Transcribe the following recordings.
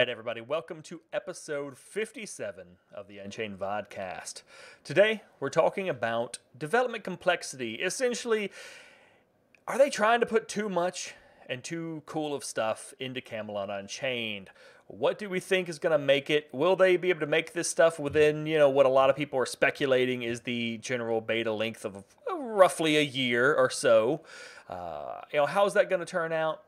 right, everybody, welcome to episode 57 of the Unchained Vodcast. Today, we're talking about development complexity. Essentially, are they trying to put too much and too cool of stuff into Camelot Unchained? What do we think is going to make it? Will they be able to make this stuff within, what a lot of people are speculating is the general beta length of roughly a year or so? How is that going to turn out?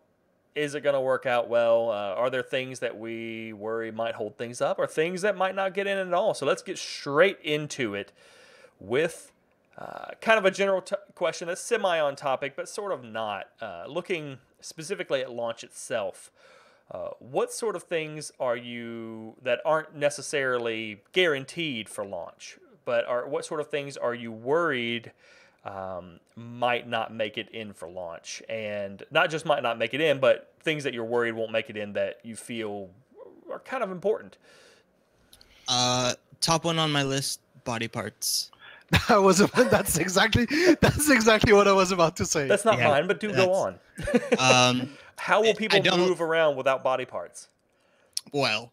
Is it going to work out well? Are there things that we worry might hold things up or things that might not get in at all? So let's get straight into it with kind of a general question that's semi-on topic, but sort of not. Looking specifically at launch itself, what sort of things are you that aren't necessarily guaranteed for launch, but what sort of things are you worried might not make it in for launch? And not just might not make it in, but things that you're worried won't make it in that you feel are kind of important. Top one on my list, body parts. That's exactly what I was about to say. That's not mine, but go on. How will people move around without body parts? Well,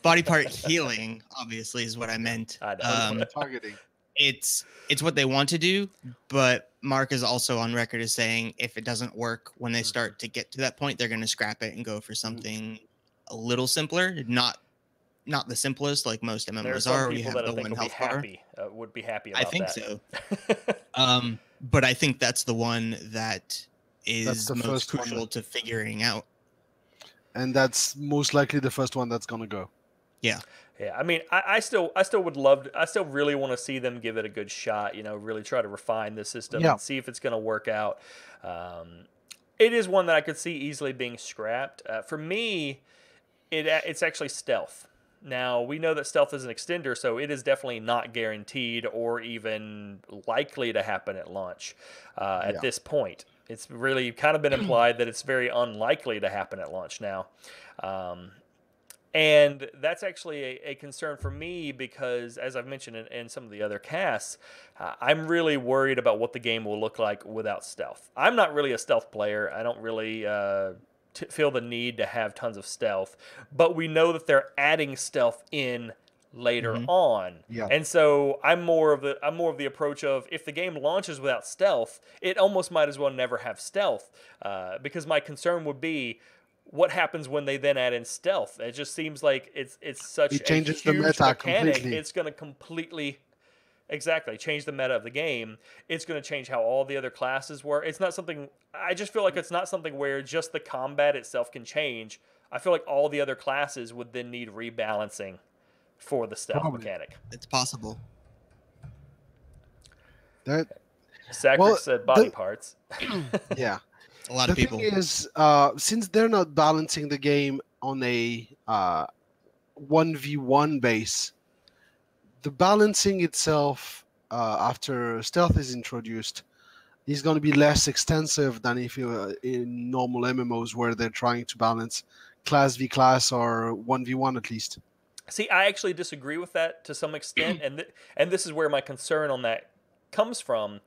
body part healing obviously is what I meant. I know. Targeting. It's what they want to do, but Mark is also on record as saying if it doesn't work when they start to get to that point, they're going to scrap it and go for something a little simpler, not the simplest like most MMOs are. We have the one health bar. Would be happy about that. I think so. But I think that's the one that is most crucial to figuring out. And that's most likely the first one that's going to go. Yeah. Yeah, I mean, I still would love to, I still really want to see them give it a good shot, really try to refine the system and see if it's going to work out. It is one that I could see easily being scrapped. For me, it's actually stealth. Now, we know that stealth is an extender, so it is definitely not guaranteed or even likely to happen at launch at this point. It's really kind of been implied that it's very unlikely to happen at launch now. And that's actually a concern for me because, as I've mentioned in some of the other casts, I'm really worried about what the game will look like without stealth. I'm not really a stealth player. I don't really feel the need to have tons of stealth. But we know that they're adding stealth in later on. Yeah. And so I'm more of the approach of if the game launches without stealth, it almost might as well never have stealth because my concern would be, what happens when they then add in stealth? It just seems like it's such a huge mechanic. Completely. It's going to completely, change the meta of the game. It's going to change how all the other classes work. It's not something. I just feel like it's not something where just the combat itself can change. I feel like all the other classes would then need rebalancing for the stealth mechanic. It's possible. Sacric said body parts. Yeah. A lot of people. The thing is, since they're not balancing the game on a 1v1 base, the balancing itself after stealth is introduced is going to be less extensive than if you're in normal MMOs where they're trying to balance class v class or 1v1 at least. See, I actually disagree with that to some extent, and this is where my concern on that comes from.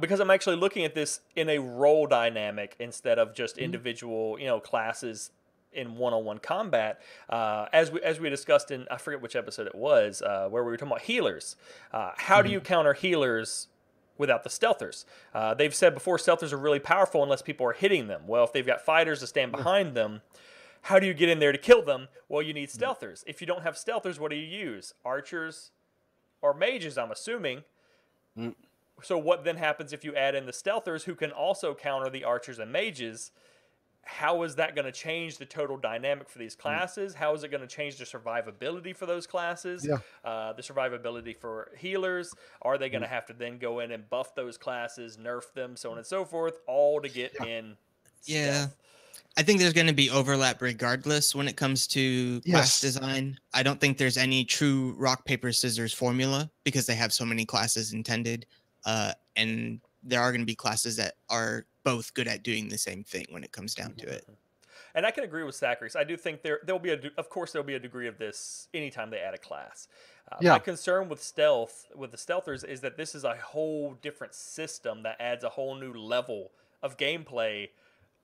Because I'm actually looking at this in a role dynamic instead of just individual, classes in one-on-one combat. As we discussed in, I forget which episode it was, where we were talking about healers. How do you counter healers without the stealthers? They've said before stealthers are really powerful unless people are hitting them. Well, if they've got fighters to stand behind them, how do you get in there to kill them? Well, you need stealthers. If you don't have stealthers, what do you use? Archers or mages, I'm assuming. So what then happens if you add in the stealthers who can also counter the archers and mages? How is that going to change the total dynamic for these classes? How is it going to change the survivability for those classes? Yeah. The survivability for healers? Are they going to have to then go in and buff those classes, nerf them, so on and so forth, all to get in stealth? Yeah. I think there's going to be overlap regardless when it comes to class design. I don't think there's any true rock, paper, scissors formula because they have so many classes intended. And there are going to be classes that are both good at doing the same thing when it comes down to it. And I can agree with Sacric. I do think there'll be there'll be a degree of this anytime they add a class. My concern with the stealthers, is that this is a whole different system that adds a whole new level of gameplay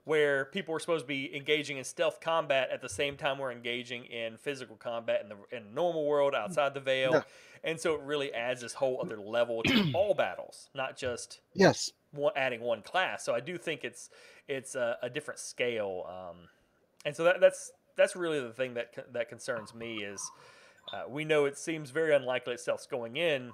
where people were supposed to be engaging in stealth combat at the same time we're engaging in physical combat in the normal world outside the veil. Yeah. And so it really adds this whole other level to all battles, not just Yes. adding one class. So I do think it's a different scale. And so that's really the thing that concerns me is we know it seems very unlikely that stealth's going in.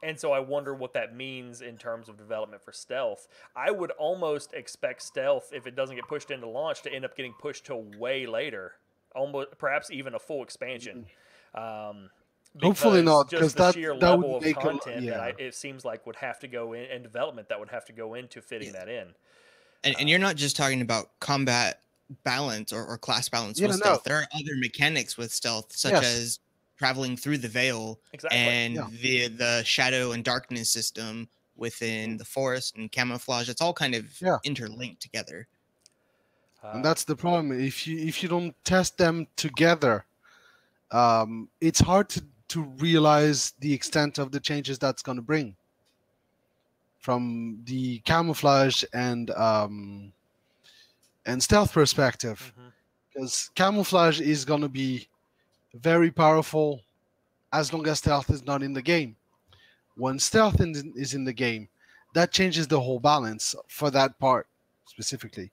And so I wonder what that means in terms of development for stealth. I would almost expect stealth, if it doesn't get pushed into launch, to end up getting pushed till way later, almost perhaps even a full expansion. Hopefully not, because because the sheer that level would of make content that it seems like would have to go in, and development that would have to go into fitting that in. And you're not just talking about combat balance or class balance with stealth. There are other mechanics with stealth, such as traveling through the veil and the shadow and darkness system within the forest and camouflage. It's all kind of interlinked together. And that's the problem. If you don't test them together, it's hard to realize the extent of the changes that's going to bring from the camouflage and stealth perspective. Because camouflage is going to be very powerful as long as stealth is not in the game. When stealth is in the game, that changes the whole balance for that part specifically.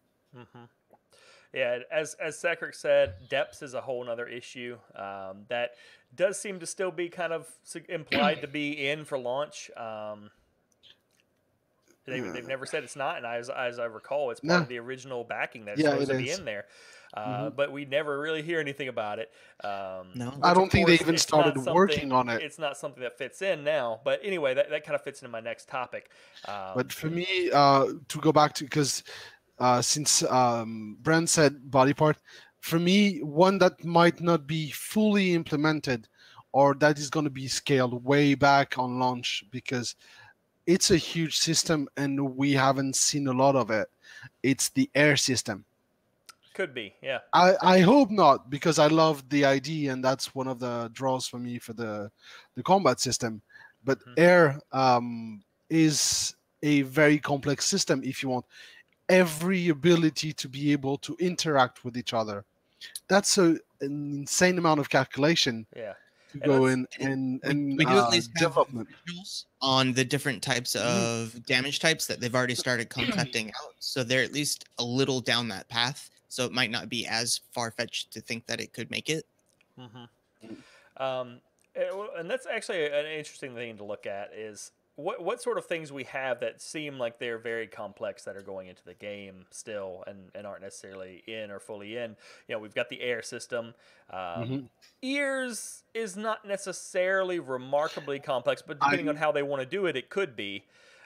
Yeah, as Sekric said, depths is a whole other issue that does seem to still be kind of implied to be in for launch. They've never said it's not, and as I recall, it's part of the original backing that's supposed to be in there. But we never really hear anything about it. No, I don't think they even started working on it. It's not something that fits in now. But anyway, that kind of fits into my next topic. But for me, to go back to, because since Brent said body part, for me, one that might not be fully implemented or that is going to be scaled way back on launch because it's a huge system and we haven't seen a lot of it. It's the air system. Could be, yeah. I hope not, because I love the idea and that's one of the draws for me for the combat system. But air is a very complex system if you want every ability to be able to interact with each other. That's an insane amount of calculation. Yeah. To go in and we do at least have development on the different types of damage types that they've already started concocting out. So they're at least a little down that path. So it might not be as far-fetched to think that it could make it. And that's actually an interesting thing to look at is what sort of things we have that seem like they're very complex that are going into the game still and aren't necessarily in or fully in. You know, we've got the air system. Ears is not necessarily remarkably complex, but depending on how they want to do it, it could be.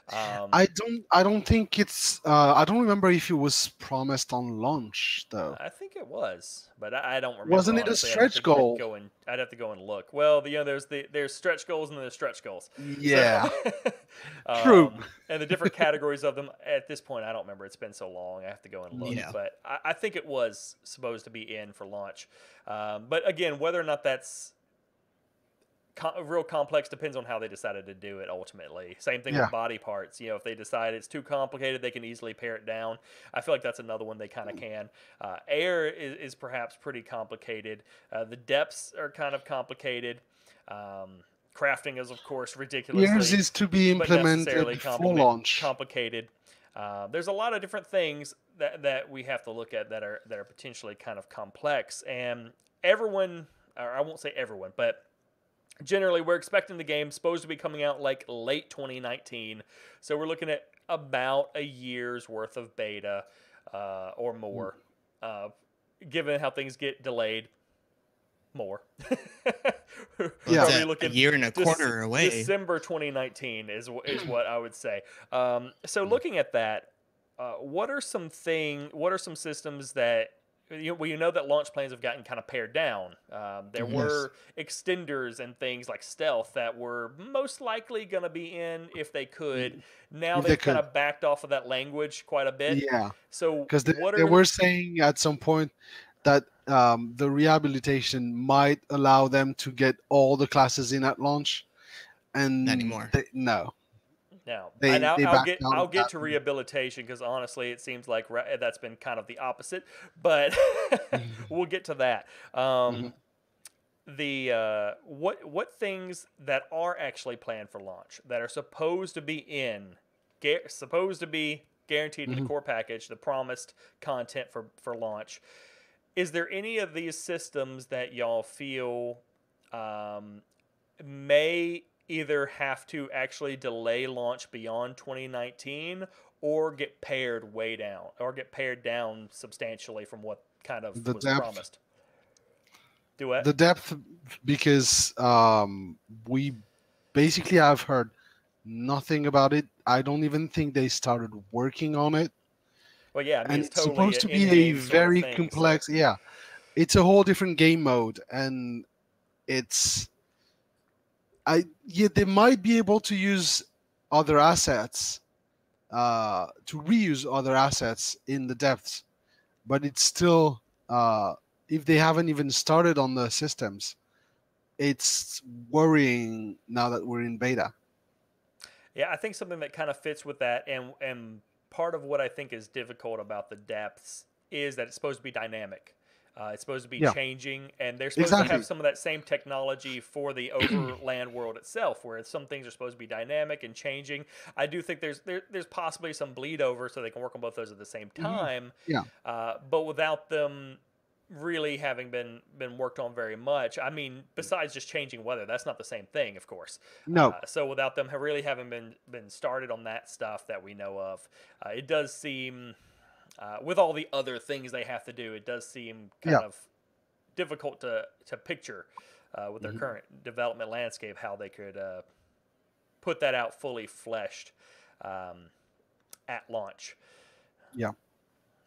I don't think it's. I don't remember if it was promised on launch though. I think it was, but I don't remember. Wasn't it honestly. a stretch goal? I'd have to go and look. Well, there's stretch goals and there's stretch goals. Yeah, so, true. And the different categories of them. At this point, I don't remember. It's been so long. I have to go and look. Yeah. But I think it was supposed to be in for launch. But again, whether or not that's real complex depends on how they decided to do it ultimately. Same thing with body parts. You know, if they decide it's too complicated, they can easily pare it down. I feel like that's another one they kind of can. Air is perhaps pretty complicated. The depths are kind of complicated. Crafting is, of course, ridiculously. Yours is to be implemented for launch. Complicated. There's a lot of different things that we have to look at that are potentially kind of complex. And everyone, or I won't say everyone, but generally, we're expecting the game supposed to be coming out like late 2019. So we're looking at about a year's worth of beta or more, given how things get delayed. More. Yeah, a year and a quarter away. December 2019 is what I would say. So looking at that, what are some systems that you know that launch plans have gotten kind of pared down. There were extenders and things like stealth that were most likely going to be in if they could. Now they've kind of backed off of that language quite a bit. Yeah. So because they were saying at some point that the rehabilitation might allow them to get all the classes in at launch, and not anymore. No. Now, and They backed out I'll of get that. to rehabilitation because honestly, it seems like that's been kind of the opposite. But we'll get to that. Mhm. What things that are actually planned for launch that are supposed to be guaranteed in the Mhm. core package, the promised content for launch. Is there any of these systems that y'all feel may either have to actually delay launch beyond 2019 or get pared down substantially from what kind of The was depth, promised? Do it. the depth, because we basically I've heard nothing about it. I don't even think they started working on it, Well, yeah, I mean and it's it's totally supposed an to be a in-game sort of very thing. So complex. Yeah, it's a whole different game mode, and it's they might be able to use other assets, to reuse other assets in the depths, but it's still, if they haven't even started on the systems, it's worrying now that we're in beta. yeah, I think something that kind of fits with that, and part of what I think is difficult about the depths is that it's supposed to be dynamic. It's supposed to be Yeah, changing, and they're supposed to have exactly. some of that same technology for the overland world itself, where some things are supposed to be dynamic and changing. I do think there's possibly some bleed over, so they can work on both those at the same Mhm. time, Yeah. but without them really having been worked on very much. I mean, besides just changing weather, that's not the same thing, of course. No. So without them really having been started on that stuff that we know of, it does seem, with all the other things they have to do, it does seem Yeah. kind of difficult to picture with their Mhm. current development landscape how they could put that out fully fleshed um, at launch. Yeah.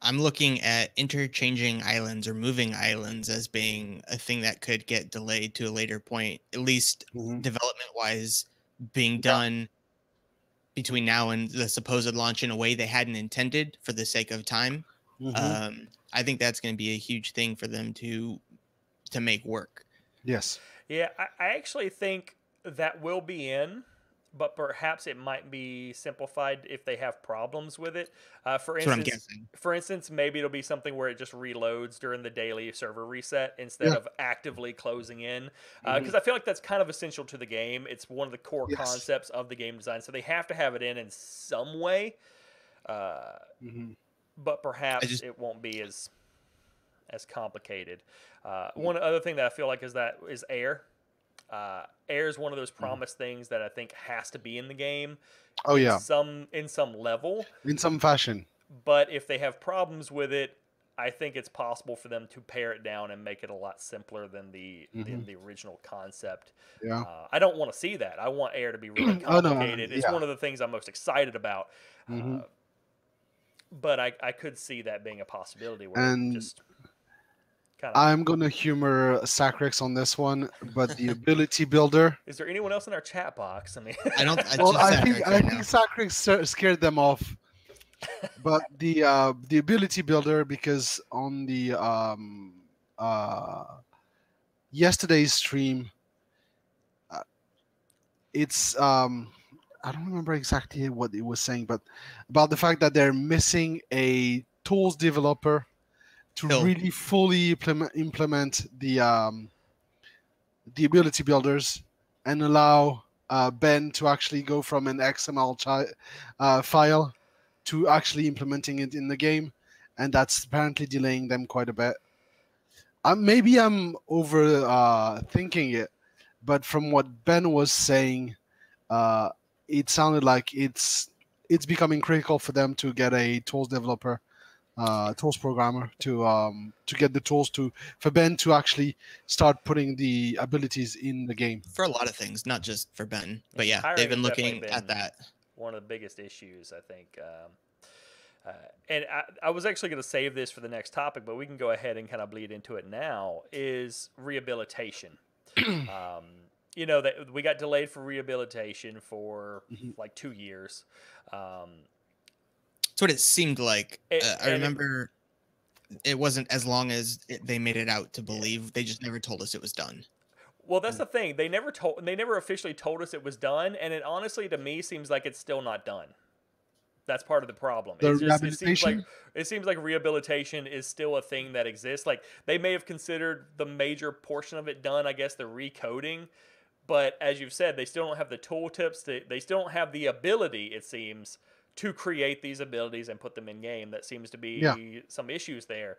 I'm looking at interchanging islands or moving islands as being a thing that could get delayed to a later point, at least Mhm. development wise, being Yeah. done between now and the supposed launch in a way they hadn't intended for the sake of time. Mhm. I think that's going to be a huge thing for them to make work. Yes. Yeah, I actually think that will be in, but perhaps it might be simplified if they have problems with it. That's what I'm guessing. For instance, maybe it'll be something where it just reloads during the daily server reset instead Yeah. of actively closing in. Mhm. Because I feel like that's kind of essential to the game. It's one of the core Yes. concepts of the game design, so they have to have it in some way. Uh, Mhm. but I perhaps just it won't be as complicated. One other thing that I feel like is air. Air is one of those Mhm. promised things that I think has to be in the game Oh yeah, in some level. in some fashion. But if they have problems with it, I think it's possible for them to pare it down and make it a lot simpler Mhm. than the original concept. Yeah. I don't want to see that. I want air to be really Oh no. complicated. It's Yeah. one of the things I'm most excited about. Mhm. But I could see that being a possibility where it And just kind of. I'm gonna humor Sacrex on this one, but the ability builder. Is there anyone else in our chat box? I mean, I don't. I Well, just I sat think right now. Sacrex scared them off, but the ability builder, because on the uh yesterday's stream, uh, it's I don't remember exactly what it was saying, but about the fact that they're missing a tools developer to Phil, really fully implement the ability builders and allow Ben to actually go from an XML file to actually implementing it in the game, and that's apparently delaying them quite a bit. Maybe I'm over thinking it, but from what Ben was saying, uh, it sounded like it's becoming critical for them to get a tools developer, tools programmer to get the tools to for Ben to actually start putting the abilities in the game. for a lot of things, not just for Ben, but yeah, yeah, they've hiring has been definitely looking at been that. one of the biggest issues, I think. And I was actually going to save this for the next topic, but we can go ahead and kind of bleed into it now. Is rehabilitation. Um, that we got delayed for rehabilitation for Mhm. like 2 years. Um, That's what it seemed like. I and remember it wasn't as long as they made it out to believe. They just never told us it was done. Well, that's the thing. They never officially told us it was done, and it honestly to me seems like it's still not done. That's part of the problem. The It's just rehabilitation? it seems like rehabilitation is still a thing that exists. Like they may have considered the major portion of it done, I guess, the recoding, but as you've said, they still don't have the tooltips. They still don't have the ability, it seems, to create these abilities and put them in game. That seems to be some issues there.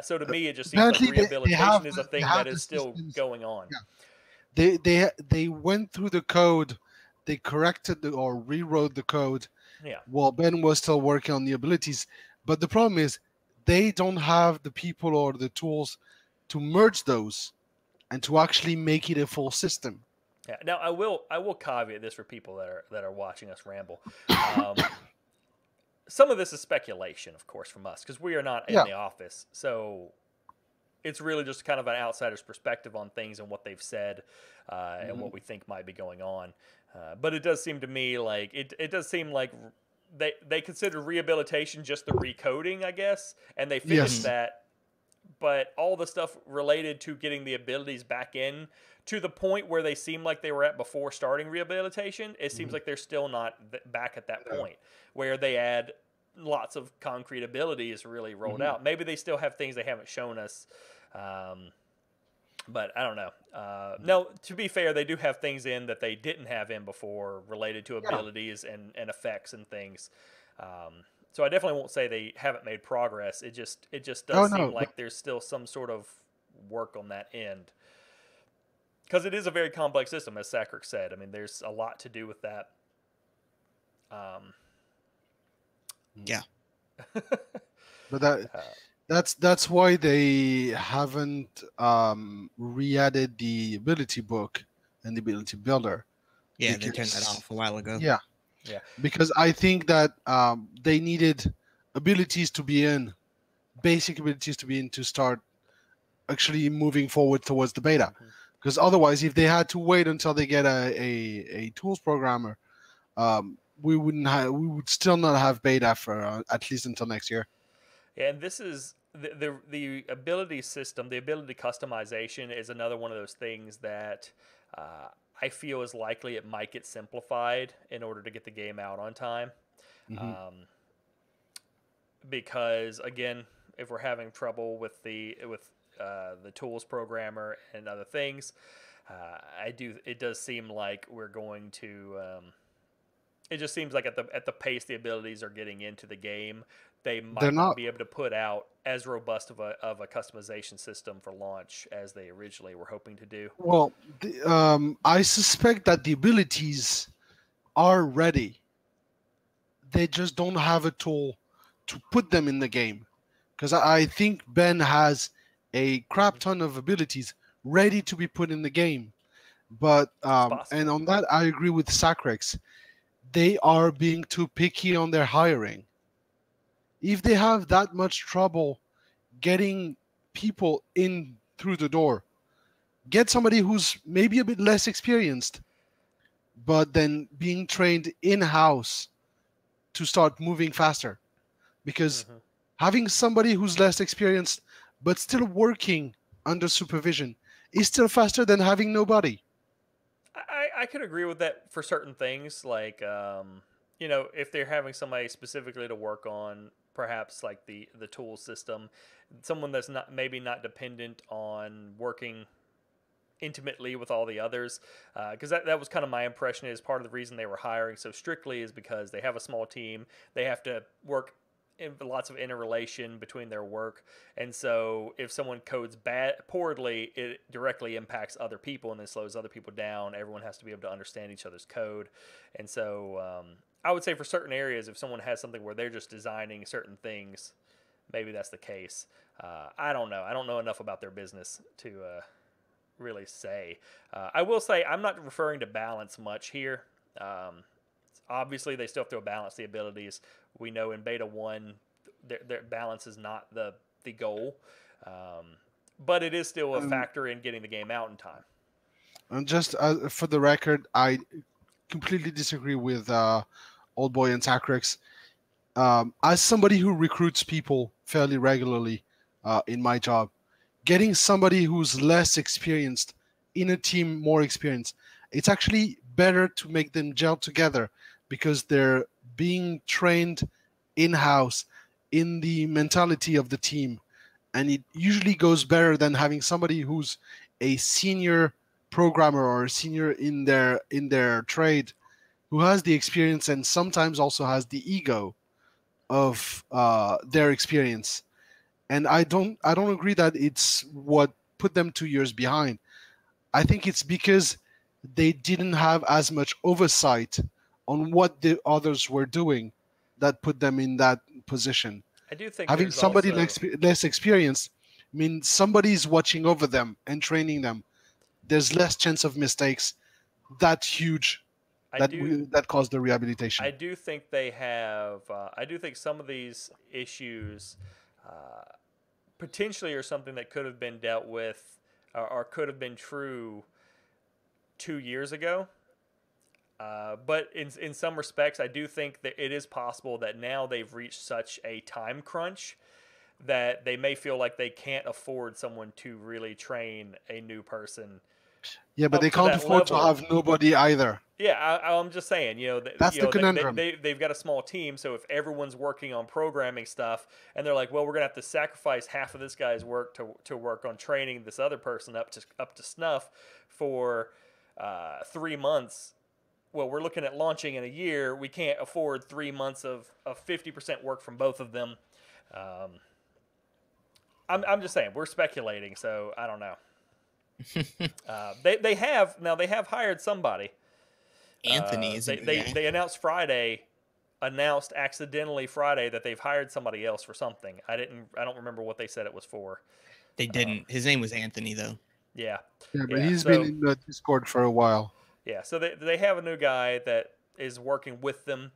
So to me, it just seems like Apparently rehabilitation is a thing that the is still systems. going on. Yeah. They went through the code, they corrected or rewrote the code. Yeah. While Ben was still working on the abilities, but the problem is they don't have the people or the tools to merge those and to actually make it a full system. Yeah. Now I will caveat this for people that are watching us ramble. Some of this is speculation, of course, from us because we are not in the office, so it's really just kind of an outsider's perspective on things and what they've said and what we think might be going on. But it does seem to me like it does seem like they consider rehabilitation just the recoding, I guess, and they finished that. But all the stuff related to getting the abilities back in to the point where they seem like they were at before starting rehabilitation, it seems like they're still not back at that point where they add lots of concrete abilities really rolled out. Maybe they still have things they haven't shown us. But I don't know. No, to be fair, they do have things in that they didn't have in before related to abilities and effects and things. So I definitely won't say they haven't made progress. It just does seem like there's still some sort of work on that end. Because it is a very complex system, as Sacric said. I mean, there's a lot to do with that. Yeah. But that's why they haven't re-added the ability book and the ability builder. Yeah, they turned that off a while ago. Yeah. Because I think that they needed abilities to be in, basic abilities to be in to start actually moving forward towards the beta. Because otherwise, if they had to wait until they get a tools programmer, we would still not have beta for at least until next year. Yeah, and this is the ability system, the ability customization is another one of those things that I feel is likely it might get simplified in order to get the game out on time. Because again, if we're having trouble with the tools programmer and other things, it does seem like we're going to it just seems like at the pace the abilities are getting into the game, they might not be able to put out as robust of a customization system for launch as they originally were hoping to do. Well, I suspect that the abilities are ready. They just don't have a tool to put them in the game. Because I think Ben has a crap ton of abilities ready to be put in the game. But and on that, I agree with Sacrex. They are being too picky on their hiring. If they have that much trouble getting people in through the door, get somebody who's maybe a bit less experienced, but then being trained in-house to start moving faster. Because having somebody who's less experienced but still working under supervision is still faster than having nobody. I could agree with that for certain things, like if they're having somebody specifically to work on perhaps like the tool system, someone that's maybe not dependent on working intimately with all the others, because that was kind of my impression. Is part of the reason they were hiring so strictly is because they have a small team, they have to work in lots of interrelation between their work, and so if someone codes poorly, it directly impacts other people and then slows other people down. Everyone has to be able to understand each other's code, and so I would say for certain areas, if someone has something where they're just designing certain things, maybe that's the case. I don't know. I don't know enough about their business to really say. I will say I'm not referring to balance much here. Obviously, they still have to balance the abilities. We know in Beta 1, their balance is not the goal. But it is still a factor in getting the game out in time. And just for the record, I completely disagree with Old Boy and Sacrex. As somebody who recruits people fairly regularly in my job, getting somebody who's less experienced in a team more experience. It's actually better to make them gel together because they're being trained in-house in the mentality of the team. And it usually goes better than having somebody who's a senior programmer or a senior in their trade who has the experience and sometimes also has the ego of their experience. And I don't agree that it's what put them 2 years behind. I think it's because they didn't have as much oversight on what the others were doing that put them in that position. I do think Having there's somebody also... less experienced means somebody's watching over them and training them. There's less chance of mistakes that huge that caused the rehabilitation. I do think they have. I do think some of these issues potentially are something that could have been dealt with or could have been true 2 years ago. But in some respects, I do think that it is possible that now they've reached such a time crunch that they may feel like they can't afford someone to really train a new person. Yeah, but they can't afford to have nobody either. Yeah, I'm just saying, that's the conundrum. They've got a small team, so if everyone's working on programming stuff, and they're like, well, we're gonna have to sacrifice half of this guy's work to work on training this other person up to snuff for 3 months. Well, we're looking at launching in a year. We can't afford 3 months of 50% work from both of them. I'm just saying, we're speculating, so I don't know. They have hired somebody. Anthony they announced accidentally Friday that they've hired somebody else for something. I don't remember what they said it was for. They didn't. His name was Anthony though. Yeah. Yeah, but he's been in the Discord for a while. Yeah, so they have a new guy that is working with them.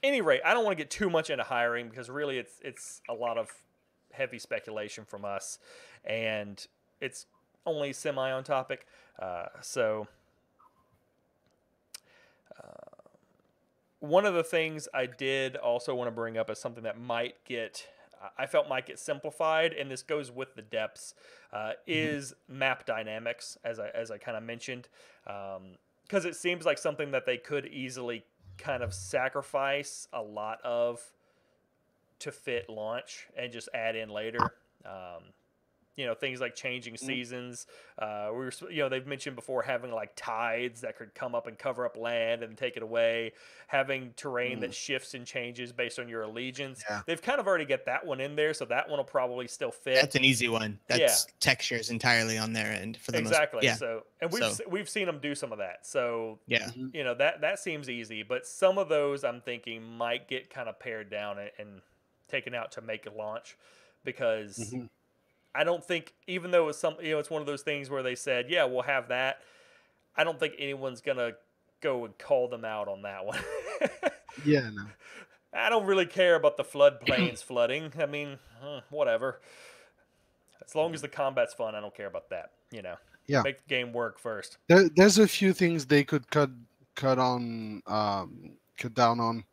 Any rate, I don't want to get too much into hiring because really it's a lot of heavy speculation from us, and it's only semi on topic. One of the things I did also want to bring up is something that I felt might get simplified, and this goes with the depths, is map dynamics, as I kind of mentioned, because it seems like something that they could easily kind of sacrifice a lot of to fit launch and just add in later. Things like changing seasons. They've mentioned before having like tides that could come up and cover up land and take it away. Having terrain that shifts and changes based on your allegiance. Yeah. They've kind of already got that one in there, so that one will probably still fit. That's an easy one. That's textures entirely on their end for the exactly. most. So, and we've seen them do some of that. So yeah, that seems easy, but some of those I'm thinking might get kind of pared down and taken out to make a launch because. I don't think, even though it's it's one of those things where they said, yeah, we'll have that. I don't think anyone's going to go and call them out on that one. Yeah, no. I don't really care about the floodplains flooding. I mean, whatever. As long as the combat's fun, I don't care about that. Yeah. Make the game work first. There's a few things they could cut down on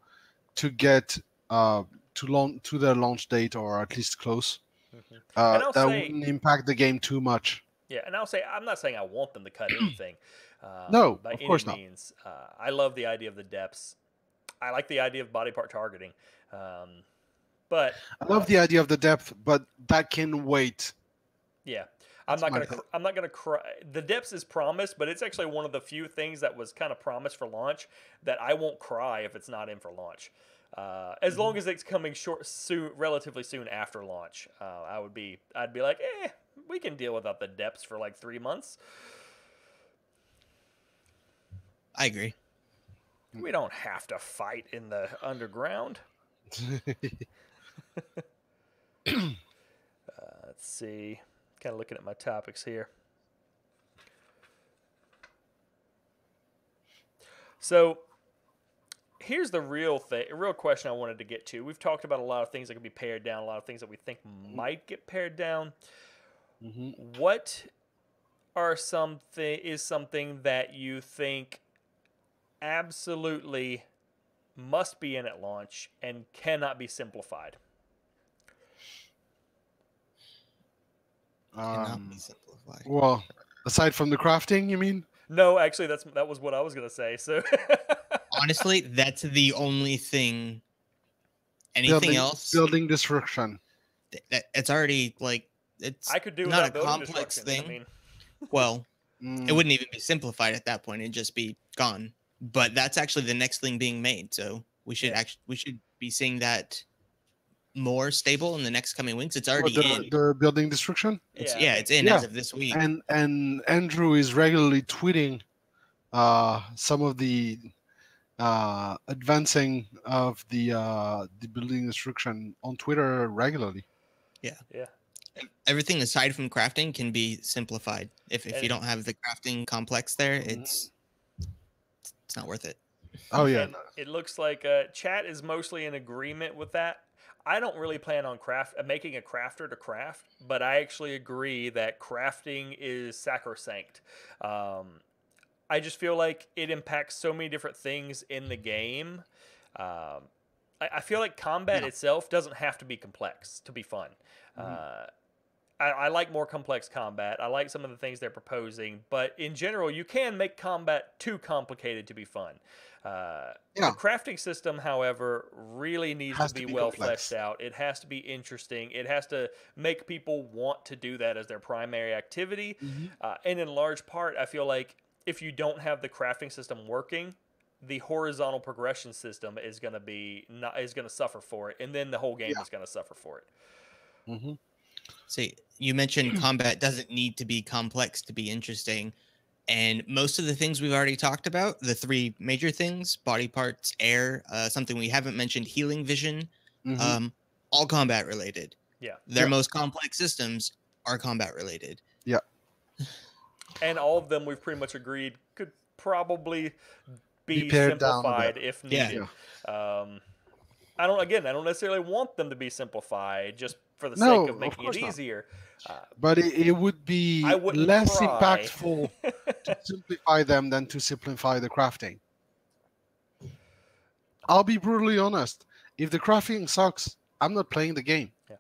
to get to their launch date, or at least close. That wouldn't impact the game too much. Yeah, and I'll say I'm not saying I want them to cut anything. No, by of course any means. I love the idea of the depths. I like the idea of body part targeting, but I love the idea of the depth, but that can wait. Yeah, I'm not gonna cry. The depths is promised, but it's actually one of the few things that was kind of promised for launch that I won't cry if it's not in for launch. As long as it's coming relatively soon after launch, I'd be like, we can deal without the depths for like 3 months. I agree. We don't have to fight in the underground. Let's see. Kind of looking at my topics here. So here's the real question I wanted to get to. We've talked about a lot of things that could be pared down, a lot of things that we think might get pared down. What is something that you think absolutely must be in at launch and cannot be simplified? Cannot be simplified. Well, aside from the crafting, you mean? No, actually, that was what I was gonna say. So Honestly, that's the only thing. Anything else? Building destruction. It's already like it's I could do not a without building complex destruction. thing. I mean, Well, it wouldn't even be simplified at that point; it'd just be gone. But that's actually the next thing being made, so we should be seeing that more stable in the next coming weeks. It's already in. The building destruction. It's in as of this week. And Andrew is regularly tweeting some of the advancing of the building destruction on Twitter regularly. Yeah. Everything aside from crafting can be simplified. If you don't have the crafting complex there, it's not worth it. Oh yeah. And it looks like chat is mostly in agreement with that. I don't really plan on making a crafter to craft, but I actually agree that crafting is sacrosanct. I just feel like it impacts so many different things in the game. I feel like combat itself doesn't have to be complex to be fun. I like more complex combat. I like some of the things they're proposing, but in general, you can make combat too complicated to be fun. The crafting system, however, really needs to be well fleshed out. It has to be interesting. It has to make people want to do that as their primary activity. And in large part, I feel like if you don't have the crafting system working, the horizontal progression system is going to suffer for it, and then the whole game is going to suffer for it. See, you mentioned combat doesn't need to be complex to be interesting. And most of the things we've already talked about, the three major things, body parts, air, something we haven't mentioned, healing vision, all combat related. Yeah. Their most complex systems are combat related. Yeah. And all of them we've pretty much agreed could probably be simplified if needed. Yeah. I don't necessarily want them to be simplified just for the sake of making it easier. But it would be less impactful to simplify them than to simplify the crafting. I'll be brutally honest. If the crafting sucks, I'm not playing the game. Yeah.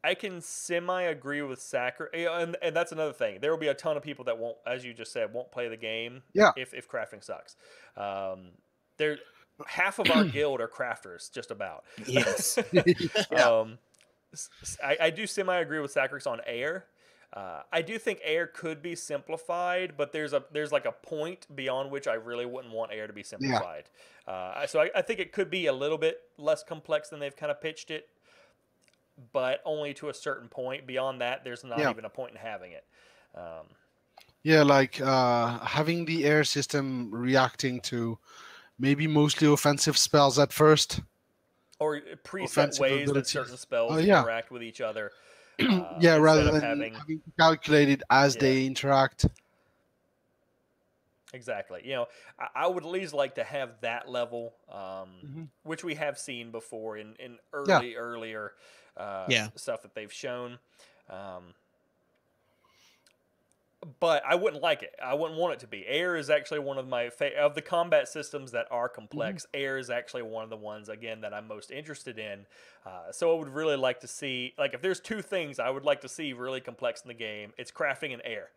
I can semi-agree with Sacker, and that's another thing. There will be a ton of people that won't, as you just said, won't play the game if crafting sucks. Half of our guild are crafters, just about. Yes. I do semi-agree with Sacrix on air. I do think air could be simplified, but there's like a point beyond which I really wouldn't want air to be simplified. So I think it could be a little bit less complex than they've kind of pitched it, but only to a certain point. Beyond that, there's not even a point in having it. Like having the air system reacting to maybe mostly offensive spells at first. Or preset ways that certain spells interact with each other. Rather than having to calculate it as they interact. Exactly. I would at least like to have that level, which we have seen before in earlier stuff that they've shown. But I wouldn't like it. I wouldn't want it to be. Air is actually one of my of the combat systems that are complex. Air is actually one of the ones, again, that I'm most interested in. So I would really like to see, like, if there's two things I would like to see really complex in the game, it's crafting and air.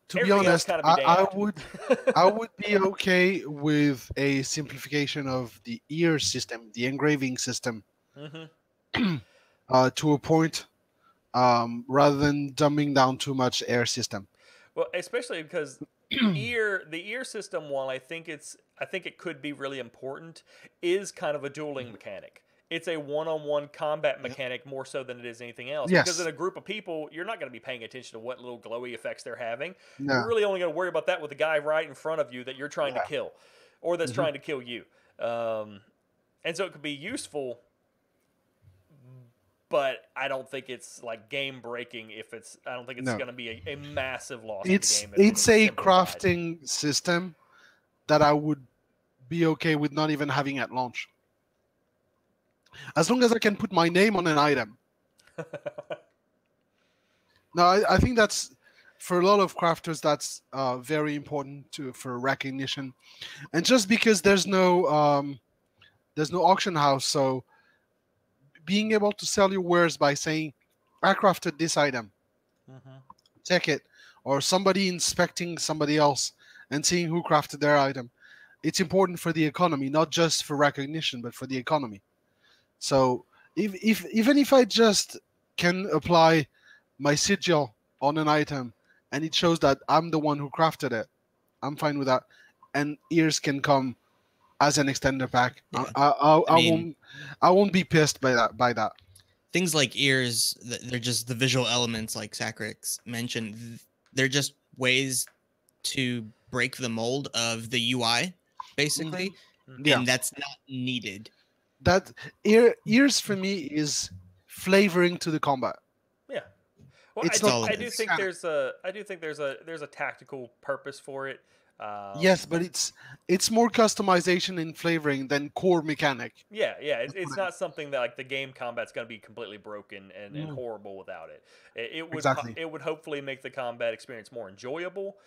To be honest, I would be okay with a simplification of the ear system, the engraving system, to a point. Rather than dumbing down too much air system. Well, especially because the ear system, while I think it could be really important, is kind of a dueling mechanic. It's a one-on-one combat mechanic more so than it is anything else. Yes. Because in a group of people, you're not going to be paying attention to what little glowy effects they're having. No. You're really only going to worry about that with the guy right in front of you that you're trying to kill, or that's trying to kill you. And so it could be useful, but I don't think it's like game breaking. I don't think it's going to be a massive loss. It's in the game. It's a crafting system that I would be okay with not even having at launch, as long as I can put my name on an item. No, I think that's for a lot of crafters that's very important for recognition, and just because there's no auction house, so being able to sell your wares by saying, I crafted this item. Mm-hmm. Check it. Or somebody inspecting somebody else and seeing who crafted their item. It's important for the economy, not just for recognition, but for the economy. So even if I just can apply my sigil on an item and it shows that I'm the one who crafted it, I'm fine with that. And ears can come as an extended pack. Yeah. I won't be pissed by that. Things like ears, they're just the visual elements, like Sakrix mentioned. They're just ways to break the mold of the UI, basically, Yeah. and that's not needed. That ears for me is flavoring to the combat. Yeah. Well, It's I do think there's a tactical purpose for it. Yes, but it's more customization and flavoring than core mechanic. Yeah. It's not something that like the game combat's going to be completely broken and horrible without it. It would hopefully make the combat experience more enjoyable,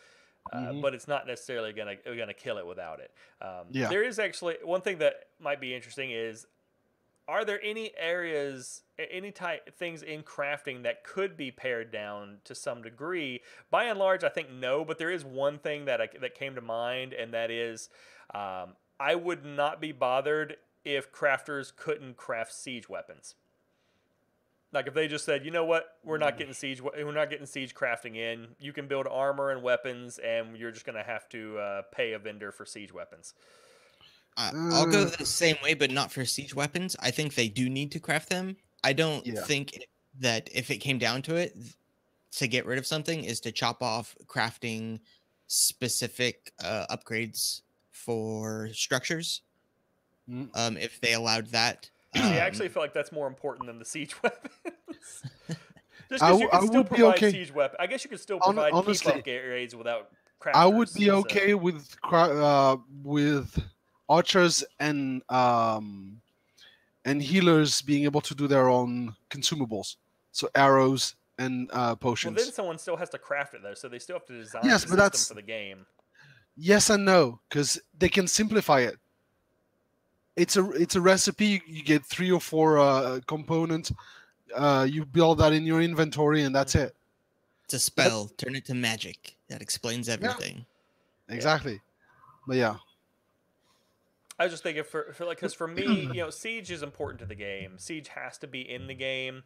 but it's not necessarily gonna kill it without it. There is actually one thing that might be interesting is, are there any areas, any type things in crafting that could be pared down to some degree? By and large, I think no, but there is one thing that came to mind, and that is, I would not be bothered if crafters couldn't craft siege weapons. Like if they just said, you know what, we're not getting siege crafting in. You can build armor and weapons, and you're just gonna have to pay a vendor for siege weapons. I'll go the same way, but not for siege weapons. I think they do need to craft them. I don't think that if it came down to it, to get rid of something is to chop off crafting specific upgrades for structures. If they allowed that. I actually feel like that's more important than the siege weapons. Just because you can still provide siege weapons. I guess you could still provide keep upgrades without crafters. I would be okay with archers and healers being able to do their own consumables, so arrows and potions. Well, then someone still has to craft it though, so they still have to design the system for the game. Yes and no, because they can simplify it. It's a recipe. You get 3 or 4 components. You build that in your inventory, and that's it. It's a spell. Turn it to magic. That explains everything. Yeah, exactly. But yeah. I was just thinking because for me, Siege is important to the game. Siege has to be in the game.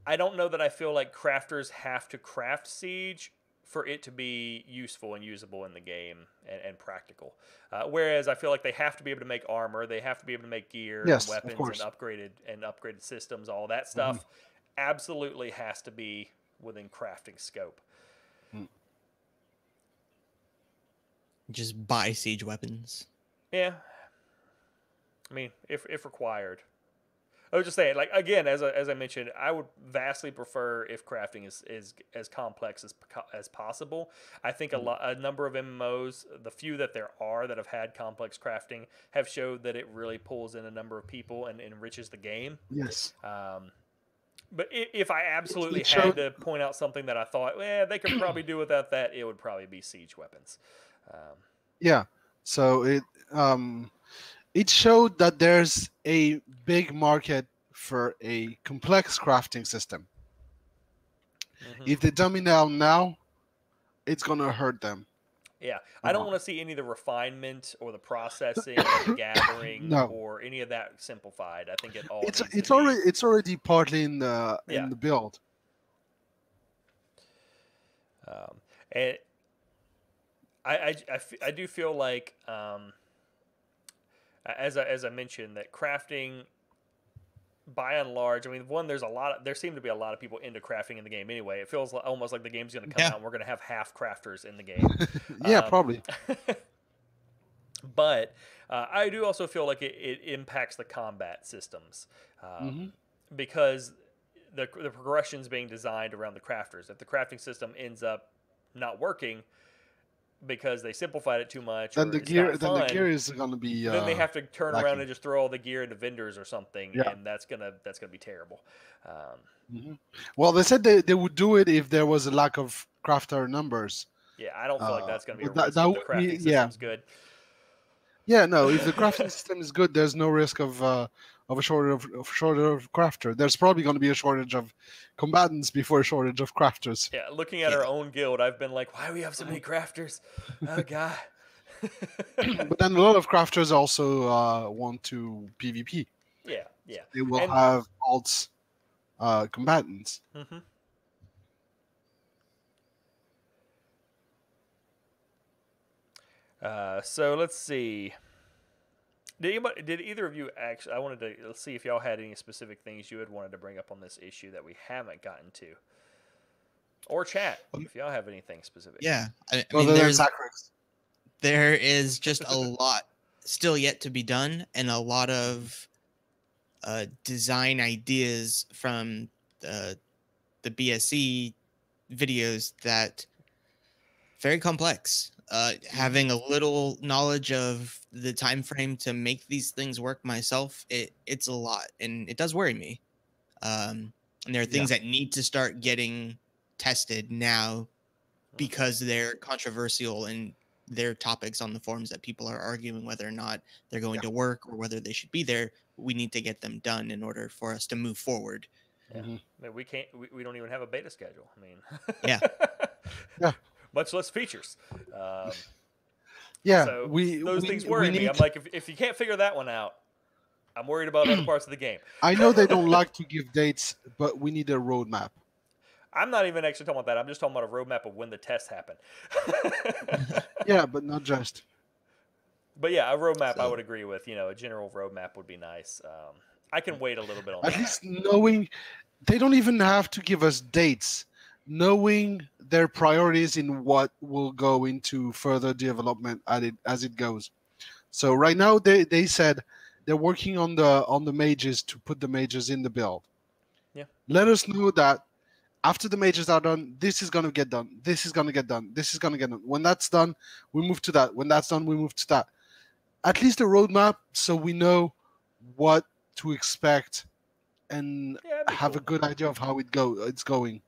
I don't know that I feel like crafters have to craft Siege for it to be useful and usable in the game and practical. Whereas I feel like they have to be able to make armor, they have to be able to make gear, and weapons, and upgraded systems. All that stuff absolutely has to be within crafting scope. Just buy siege weapons. Yeah. I mean, if required. I was just saying, like, again, as I mentioned, I would vastly prefer if crafting is as complex as possible. I think a number of MMOs, the few that there are that have had complex crafting, have showed that it really pulls in a number of people and enriches the game. Yes. But if I absolutely had to point out something that I thought, they could probably do without that, it would probably be siege weapons. Yeah. So it showed that there's a big market for a complex crafting system. If they dumb it down now, it's going to hurt them. Yeah. I don't want to see any of the refinement or the processing or the gathering or any of that simplified. I think it all it's already partly in the build. And I do feel like as I mentioned, that crafting, by and large, I mean, there seem to be a lot of people into crafting in the game anyway. It feels almost like the game's going to come out and we're going to have half crafters in the game. Probably. But I do also feel like it impacts the combat systems because the progression's being designed around the crafters. If the crafting system ends up not working because they simplified it too much, then the gear is going to be. Then they have to turn around and just throw all the gear into vendors or something, and that's gonna be terrible. Well, they said they would do it if there was a lack of crafter numbers. Yeah, I don't feel like that's gonna be a reason the crafting system's good. Yeah, no. If the crafting system is good, there's no risk of a shortage of crafter. There's probably going to be a shortage of combatants before a shortage of crafters. Yeah, looking at our own guild, I've been like, why do we have so many crafters? Oh god. But then a lot of crafters also want to PvP. Yeah, yeah. They will have alts combatants. Mm-hmm. So let's see. Did either of you actually? I wanted to see if y'all had any specific things you had wanted to bring up on this issue that we haven't gotten to, or chat if y'all have anything specific. Yeah, I mean, there is just a lot still yet to be done, and a lot of design ideas from the BSE videos that very complex. Having a little knowledge of the time frame to make these things work myself, it's a lot, and it does worry me. And there are things that need to start getting tested now because they're controversial and they're topics on the forums that people are arguing whether or not they're going to work or whether they should be there. We need to get them done in order for us to move forward. Yeah. I mean, we can't. We don't even have a beta schedule. I mean, yeah. Much less features. So those things worry me. I'm like, if you can't figure that one out, I'm worried about other parts of the game. I know they don't like to give dates, but we need a roadmap. I'm not even actually talking about that. I'm just talking about a roadmap of when the tests happen. Yeah, but not just. But yeah, a roadmap I would agree with. You know, a general roadmap would be nice. I can wait a little bit on that. At least knowing they don't even have to give us dates. Knowing their priorities in what will go into further development as it goes. So right now they said they're working on the mages to put the mages in the build. Yeah. Let us know that after the mages are done, this is gonna get done. This is gonna get done. This is gonna get done. When that's done, we move to that. When that's done, we move to that. At least a roadmap so we know what to expect and have a good idea of how it's going.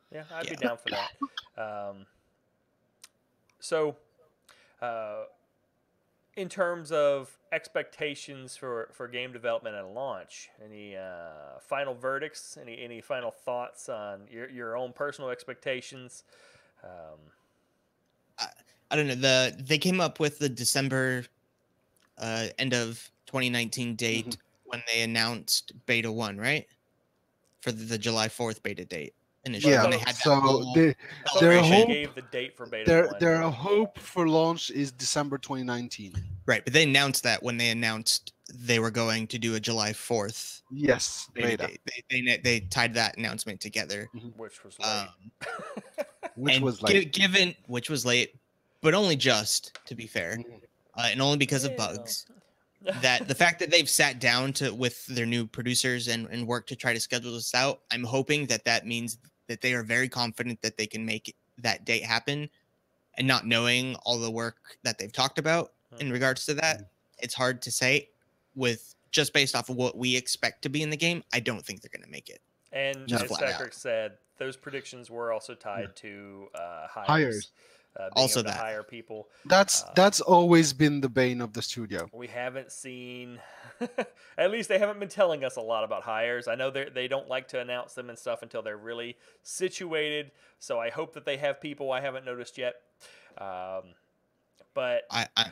Yeah, I'd be down for that. So, in terms of expectations for game development and launch, any final verdicts? Any final thoughts on your own personal expectations? I don't know. They came up with the December end of 2019 date when they announced Beta 1, right? For the July 4th beta date. Yeah, they had so their hope gave the date for beta 1. Their hope for launch is December 2019. Right, but they announced that when they announced they were going to do a July 4th. Yes, beta. They tied that announcement together, which was late. Which was late, but only just, to be fair, and only because of bugs. That the fact that they've sat down with their new producers and work to try to schedule this out, I'm hoping that means that they are very confident that they can make that date happen, and not knowing all the work that they've talked about in regards to that, it's hard to say with just based off of what we expect to be in the game. I don't think they're going to make it. And as Sacric said, those predictions were also tied to hires. Also that hire people. That's always been the bane of the studio. We haven't seen, at least they haven't been telling us a lot about hires. I know they don't like to announce them and stuff until they're really situated. So I hope that they have people. I haven't noticed yet. But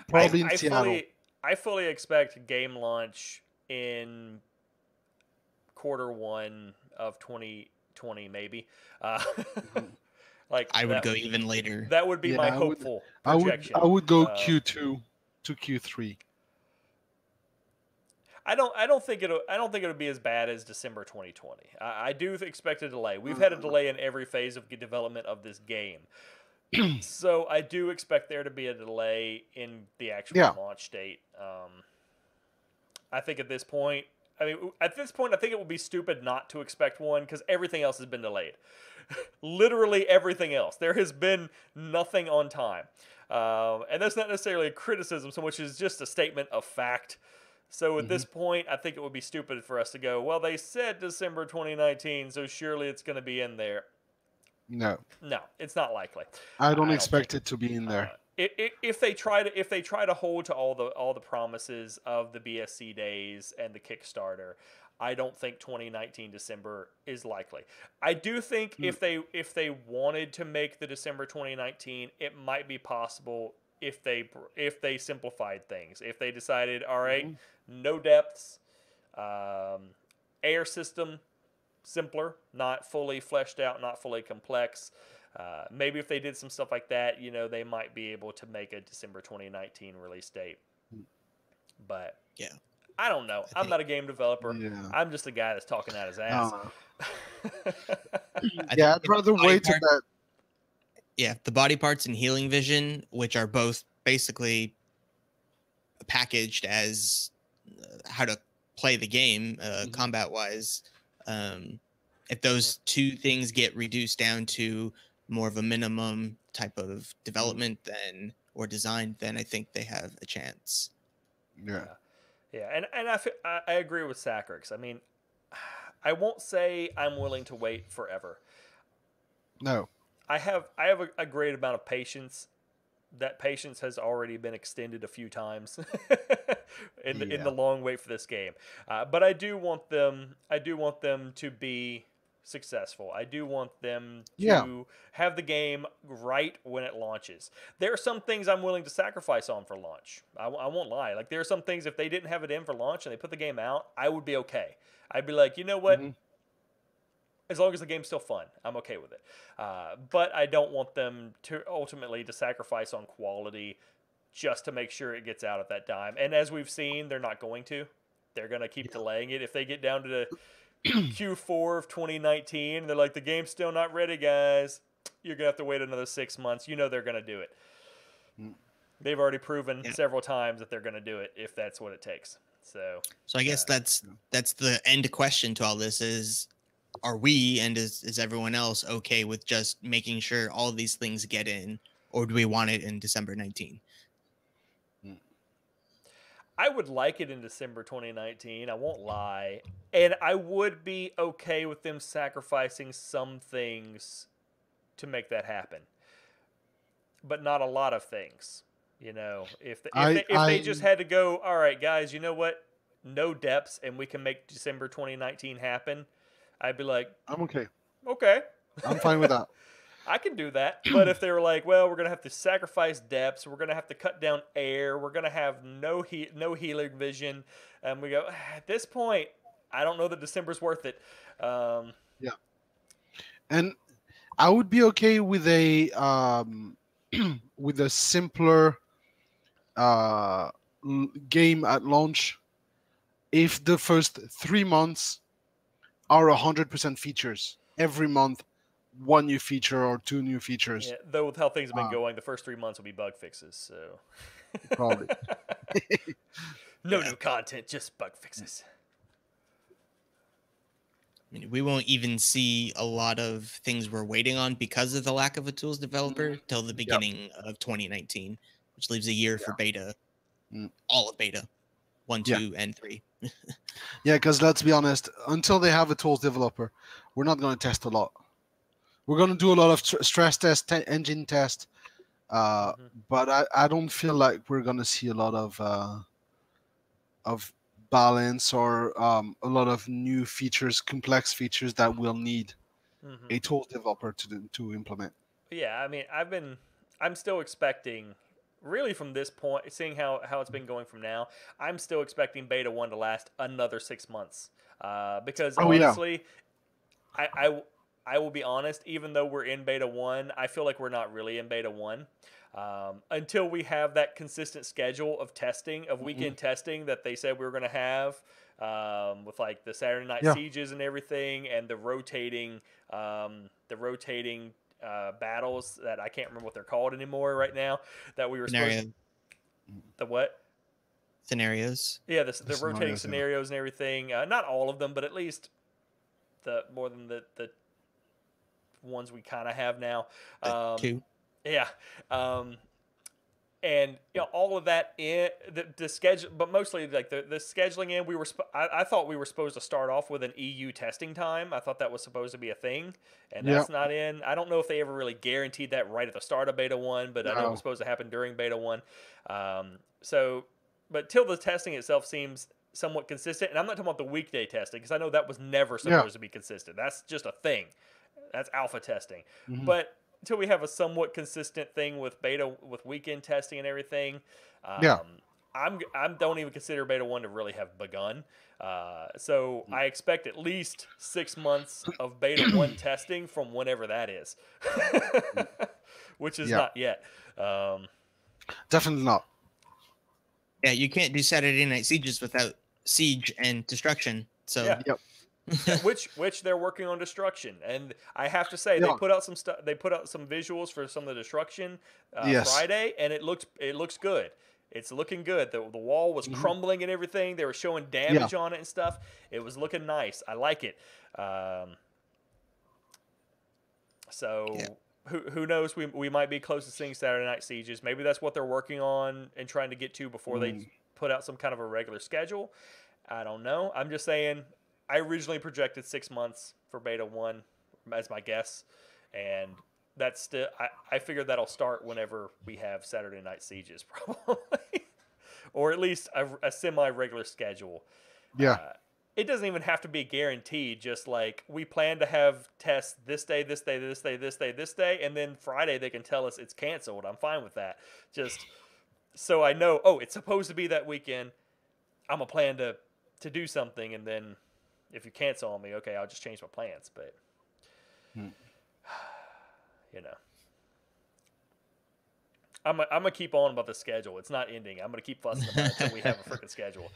probably in Seattle. I fully expect game launch in Q1 of 2020, maybe. Like I would go even later. That would be my hopeful projection. I would go Q2 to Q3. I don't think it'll be as bad as December 2020. I do expect a delay. We've had a delay in every phase of development of this game. So I do expect there to be a delay in the actual launch date. I think at this point, I think it would be stupid not to expect one because everything else has been delayed. Literally everything else. There has been nothing on time. And that's not necessarily a criticism so much as just a statement of fact. So at this point, I think it would be stupid for us to go, well, they said December 2019, so surely it's going to be in there. No, it's not likely. I don't expect it to be in there. if they try to hold to all the promises of the BSC days and the Kickstarter, I don't think 2019 December is likely. I do think if they wanted to make the December 2019, it might be possible if they simplified things. If they decided, all right, no depths, air system simpler, not fully fleshed out, not fully complex. Maybe if they did some stuff like that, they might be able to make a December 2019 release date. But yeah, I don't know. I'm not a game developer. Yeah. I'm just a guy that's talking out his ass. Yeah, I'd rather wait till that. Yeah, the body parts and healing vision, which are both basically packaged as how to play the game combat-wise. If those two things get reduced down to more of a minimum type of development or design, then I think they have a chance. Yeah. Yeah, and I agree with Sacrix. I mean, I won't say I'm willing to wait forever. No. I have a great amount of patience. That patience has already been extended a few times in the long wait for this game. But I do want them to be successful. I do want them to have the game right when it launches. There are some things I'm willing to sacrifice on for launch. I won't lie. Like, there are some things, if they didn't have it in for launch and they put the game out, I would be okay. I'd be like, you know what? As long as the game's still fun, I'm okay with it. But I don't want them to ultimately to sacrifice on quality just to make sure it gets out at that time. And as we've seen, they're not going to. They're going to keep delaying it. If they get down to the Q4 of 2019, they're like, the game's still not ready, guys. You're going to have to wait another 6 months. They're going to do it. They've already proven several times that they're going to do it if that's what it takes. So I guess that's the end question to all this is, are we and is everyone else okay with just making sure all of these things get in, or do we want it in December 19? I would like it in December 2019. I won't lie. And I would be okay with them sacrificing some things to make that happen. But not a lot of things. If they just had to go, all right, guys, you know what? No depths, and we can make December 2019 happen. I'd be like, I'm okay. Okay. I'm fine with that. I can do that. But if they were like, well, we're going to have to sacrifice depths, we're going to have to cut down air, we're going to have no healing vision, and we go, at this point, I don't know that December's worth it. Yeah. And I would be okay with a with a simpler game at launch if the first 3 months are 100% features. Every month, one new feature or two new features. Yeah, though with how things have been going, the first 3 months will be bug fixes. So probably no new content, just bug fixes. I mean, we won't even see a lot of things we're waiting on because of the lack of a tools developer till the beginning of 2019, which leaves a year for beta, all of beta, 1, 2, and 3. Yeah, because let's be honest, until they have a tools developer, we're not going to test a lot. We're going to do a lot of stress test, engine test, but I don't feel like we're going to see a lot of balance or a lot of new features, complex features that will need a tools developer to implement. Yeah, I mean, I'm still expecting. Really, from this point, seeing how it's been going from now, I'm still expecting Beta 1 to last another 6 months. Because honestly, I will be honest, even though we're in Beta 1, I feel like we're not really in Beta 1. Until we have that consistent schedule of testing, of weekend testing that they said we were going to have, with like the Saturday night sieges and everything, and the rotating battles that I can't remember what they're called anymore right now. That we were supposed. The what? Scenarios. Yeah, the rotating scenarios and everything. Not all of them, but at least more than the ones we kind of have now. 2. Yeah. And all of that in the schedule, but mostly like the scheduling in. I thought we were supposed to start off with an EU testing time. I thought that was supposed to be a thing, and that's not in. I don't know if they ever really guaranteed that right at the start of Beta 1, but I know it was supposed to happen during Beta 1. But till the testing itself seems somewhat consistent, and I'm not talking about the weekday testing because I know that was never supposed to be consistent. That's just a thing. That's alpha testing, but until we have a somewhat consistent thing with beta, with weekend testing and everything, I don't even consider Beta 1 to really have begun. So I expect at least 6 months of Beta 1 testing from whenever that is, which is not yet. Definitely not. Yeah, you can't do Saturday Night Sieges without Siege and Destruction. So which they're working on Destruction, and I have to say they put out some stuff. They put out some visuals for some of the Destruction Friday, and it looks good. It's looking good. The wall was crumbling and everything. They were showing damage on it and stuff. It was looking nice. I like it. Who knows? We might be close to seeing Saturday Night Sieges. Maybe that's what they're working on and trying to get to before they put out some kind of a regular schedule. I don't know. I'm just saying. I originally projected 6 months for Beta 1 as my guess, and that's still. I figured that'll start whenever we have Saturday Night Sieges, probably, or at least a semi-regular schedule. Yeah. It doesn't even have to be guaranteed. Just like we plan to have tests this day, this day, this day, this day, this day, and then Friday they can tell us it's canceled. I'm fine with that. Just so I know. Oh, it's supposed to be that weekend. I'm gonna plan to do something, and then. If you cancel on me, okay, I'll just change my plans. But, I'm going to keep on about the schedule. It's not ending. I'm going to keep fussing about it until we have a freaking schedule.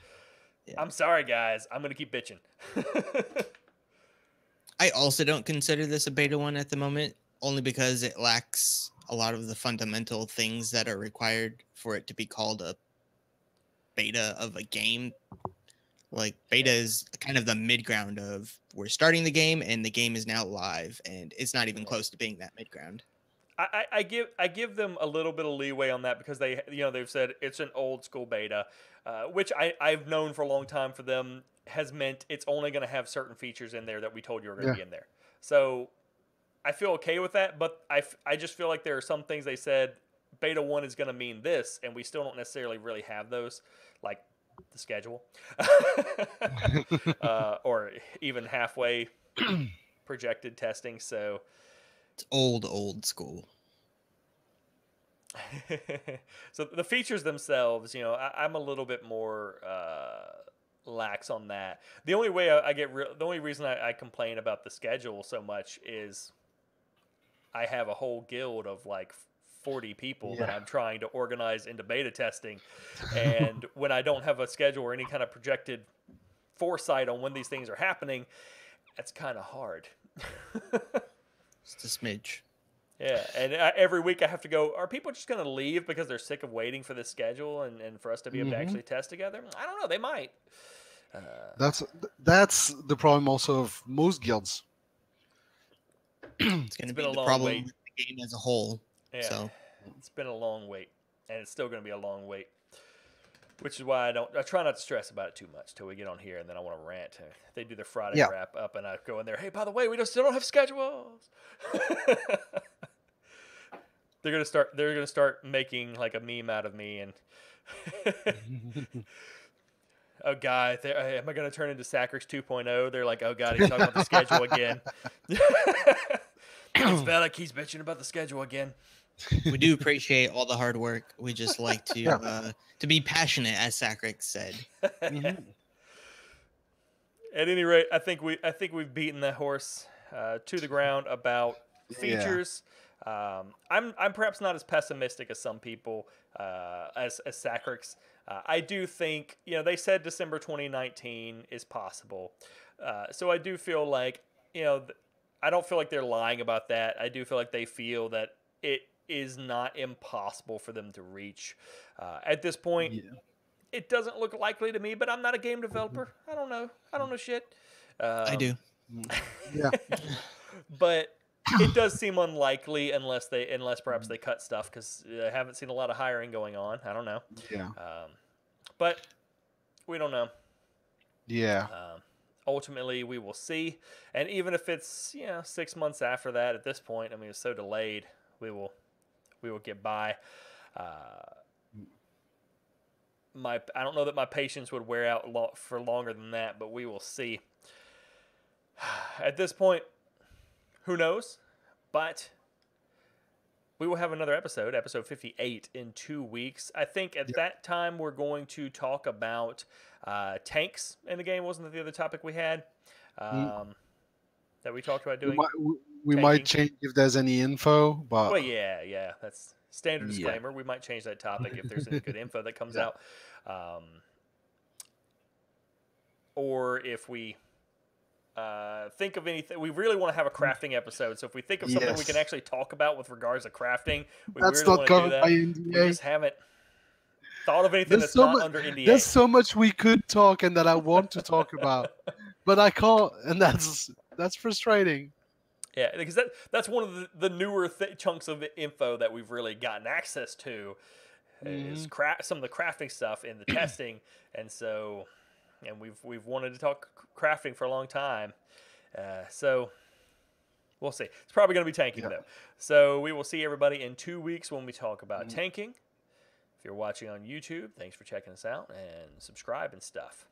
Yeah. I'm sorry, guys. I'm going to keep bitching. I also don't consider this a Beta 1 at the moment, only because it lacks a lot of the fundamental things that are required for it to be called a beta of a game. Like beta is kind of the mid ground of we're starting the game and the game is now live, and it's not even close to being that mid ground. I give them a little bit of leeway on that because they've said it's an old school beta, which I've known for a long time for them has meant it's only going to have certain features in there that we told you were going to be in there. So I feel okay with that, but I just feel like there are some things they said Beta 1 is going to mean this, and we still don't necessarily really have those, like the schedule or even halfway projected testing. So it's old school. So the features themselves, I'm a little bit more lax on that. The only way the only reason I complain about the schedule so much is I have a whole guild of like 40 people that I'm trying to organize into beta testing, and when I don't have a schedule or any kind of projected foresight on when these things are happening, it's kind of hard. Just a smidge. Yeah, and every week I have to go, are people just going to leave because they're sick of waiting for this schedule and for us to be able to actually test together? I don't know, they might. That's the problem also of most guilds. It's going to be the problem with the game as a whole. Yeah, so it's been a long wait, and it's still going to be a long wait, which is why I try not to stress about it too much till we get on here, and then I want to rant. They do their Friday wrap up, and I go in there, hey, by the way, we still don't have schedules. They're gonna start making like a meme out of me, and oh god, am I gonna turn into Sacrix 2.0? They're like, oh god, he's talking about the schedule again. It's Vellic, he's bitching about the schedule again. We do appreciate all the hard work. We just like to be passionate, as Sacrix said. At any rate, I think we've beaten that horse to the ground about features. I'm perhaps not as pessimistic as some people as Sacrix. I do think they said December 2019 is possible, so I do feel like I don't feel like they're lying about that. I do feel like they feel that it is not impossible for them to reach. At this point, it doesn't look likely to me, but I'm not a game developer. I don't know. I don't know shit. I do. Yeah. But it does seem unlikely unless perhaps they cut stuff, because I haven't seen a lot of hiring going on. I don't know. Yeah. But we don't know. Yeah. Ultimately, we will see. And even if it's 6 months after that, at this point, I mean, it's so delayed. We will get by. I don't know that my patience would wear out for longer than that, but we will see. At this point, who knows? But we will have another episode 58, in 2 weeks. I think at that time we're going to talk about tanks in the game. Wasn't that the other topic we had that we talked about doing? We might change if there's any info, but... Well, yeah. That's standard disclaimer. We might change that topic if there's any good info that comes out. Or if we... think of anything. We really want to have a crafting episode, so if we think of something we can actually talk about with regards to crafting, we that's really not want to do that. By NDA. We just haven't thought of anything that's not under NDA. There's so much we could talk and that I want to talk about, but I can't, and that's frustrating. Yeah, because that's one of the newer chunks of info that we've really gotten access to is some of the crafting stuff in the testing, and we've wanted to talk crafting for a long time, so we'll see. It's probably going to be tanking though. So we will see everybody in 2 weeks when we talk about tanking. If you're watching on YouTube, thanks for checking us out and subscribe and stuff.